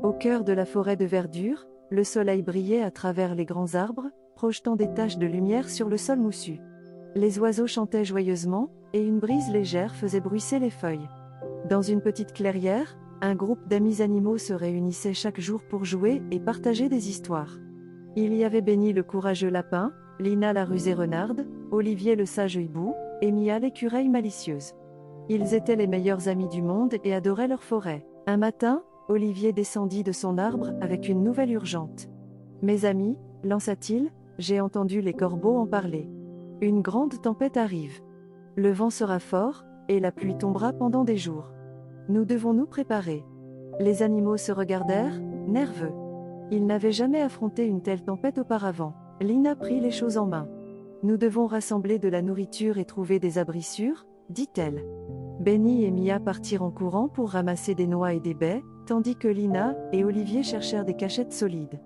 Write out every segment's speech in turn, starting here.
Au cœur de la forêt de verdure, le soleil brillait à travers les grands arbres, projetant des taches de lumière sur le sol moussu. Les oiseaux chantaient joyeusement, et une brise légère faisait bruisser les feuilles. Dans une petite clairière, un groupe d'amis animaux se réunissait chaque jour pour jouer et partager des histoires. Il y avait Benny le courageux lapin, Lina la rusée renarde, Olivier le sage hibou, et Mia l'écureuil malicieuse. Ils étaient les meilleurs amis du monde et adoraient leur forêt. Un matin, Olivier descendit de son arbre avec une nouvelle urgente. « Mes amis, lança-t-il, j'ai entendu les corbeaux en parler. Une grande tempête arrive. Le vent sera fort, et la pluie tombera pendant des jours. Nous devons nous préparer. » Les animaux se regardèrent, nerveux. Ils n'avaient jamais affronté une telle tempête auparavant. Lina prit les choses en main. « Nous devons rassembler de la nourriture et trouver des abris sûrs, » dit-elle. Benny et Mia partirent en courant pour ramasser des noix et des baies, tandis que Lina et Olivier cherchèrent des cachettes solides.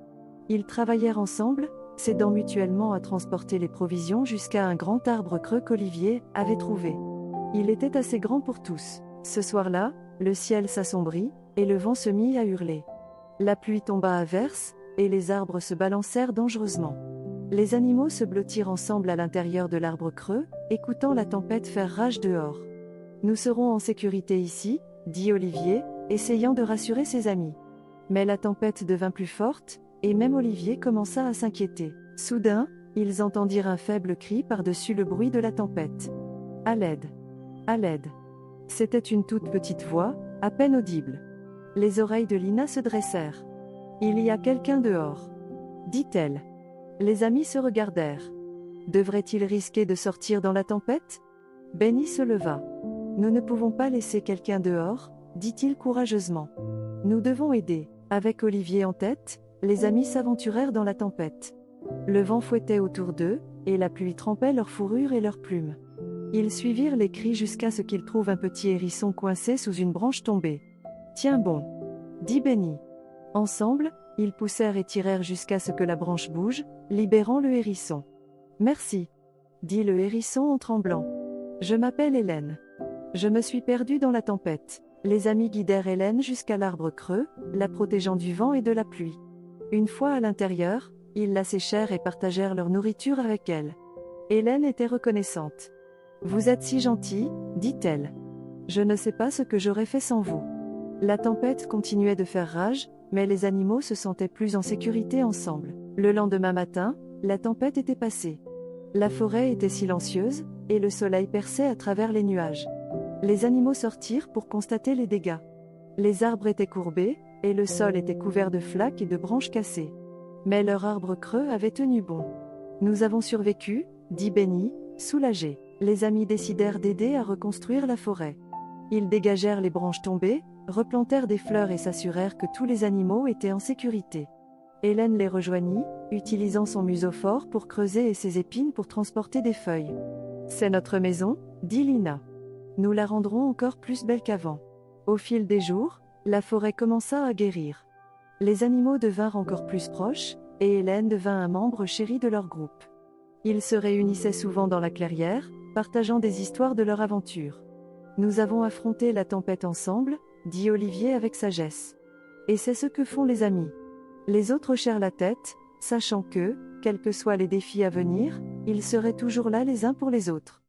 Ils travaillèrent ensemble, s'aidant mutuellement à transporter les provisions jusqu'à un grand arbre creux qu'Olivier avait trouvé. Il était assez grand pour tous. Ce soir-là, le ciel s'assombrit, et le vent se mit à hurler. La pluie tomba à verse, et les arbres se balancèrent dangereusement. Les animaux se blottirent ensemble à l'intérieur de l'arbre creux, écoutant la tempête faire rage dehors. « Nous serons en sécurité ici, » dit Olivier, essayant de rassurer ses amis. Mais la tempête devint plus forte, et même Olivier commença à s'inquiéter. Soudain, ils entendirent un faible cri par-dessus le bruit de la tempête. « À l'aide! À l'aide !» C'était une toute petite voix, à peine audible. Les oreilles de Lina se dressèrent. « Il y a quelqu'un dehors, » dit-elle. Les amis se regardèrent. Devrait-il risquer de sortir dans la tempête? Benny se leva. « Nous ne pouvons pas laisser quelqu'un dehors, » dit-il courageusement. « Nous devons aider. » Avec Olivier en tête, les amis s'aventurèrent dans la tempête. Le vent fouettait autour d'eux, et la pluie trempait leurs fourrures et leurs plumes. Ils suivirent les cris jusqu'à ce qu'ils trouvent un petit hérisson coincé sous une branche tombée. « Tiens bon !» dit Benny. Ensemble, ils poussèrent et tirèrent jusqu'à ce que la branche bouge, libérant le hérisson. « Merci !» dit le hérisson en tremblant. « Je m'appelle Hélène. Je me suis perdue dans la tempête. » Les amis guidèrent Hélène jusqu'à l'arbre creux, la protégeant du vent et de la pluie. Une fois à l'intérieur, ils la séchèrent et partagèrent leur nourriture avec elle. Hélène était reconnaissante. « Vous êtes si gentil, » dit-elle. « Je ne sais pas ce que j'aurais fait sans vous. » La tempête continuait de faire rage, mais les animaux se sentaient plus en sécurité ensemble. Le lendemain matin, la tempête était passée. La forêt était silencieuse, et le soleil perçait à travers les nuages. Les animaux sortirent pour constater les dégâts. Les arbres étaient courbés, et le sol était couvert de flaques et de branches cassées. Mais leur arbre creux avait tenu bon. « Nous avons survécu, » dit Benny, soulagé. Les amis décidèrent d'aider à reconstruire la forêt. Ils dégagèrent les branches tombées, replantèrent des fleurs et s'assurèrent que tous les animaux étaient en sécurité. Hélène les rejoignit, utilisant son museau fort pour creuser et ses épines pour transporter des feuilles. « C'est notre maison, » dit Lina. « Nous la rendrons encore plus belle qu'avant. » Au fil des jours, la forêt commença à guérir. Les animaux devinrent encore plus proches, et Hélène devint un membre chéri de leur groupe. Ils se réunissaient souvent dans la clairière, partageant des histoires de leur aventure. « Nous avons affronté la tempête ensemble, » dit Olivier avec sagesse. Et c'est ce que font les amis. Les autres hochèrent la tête, sachant que, quels que soient les défis à venir, ils seraient toujours là les uns pour les autres.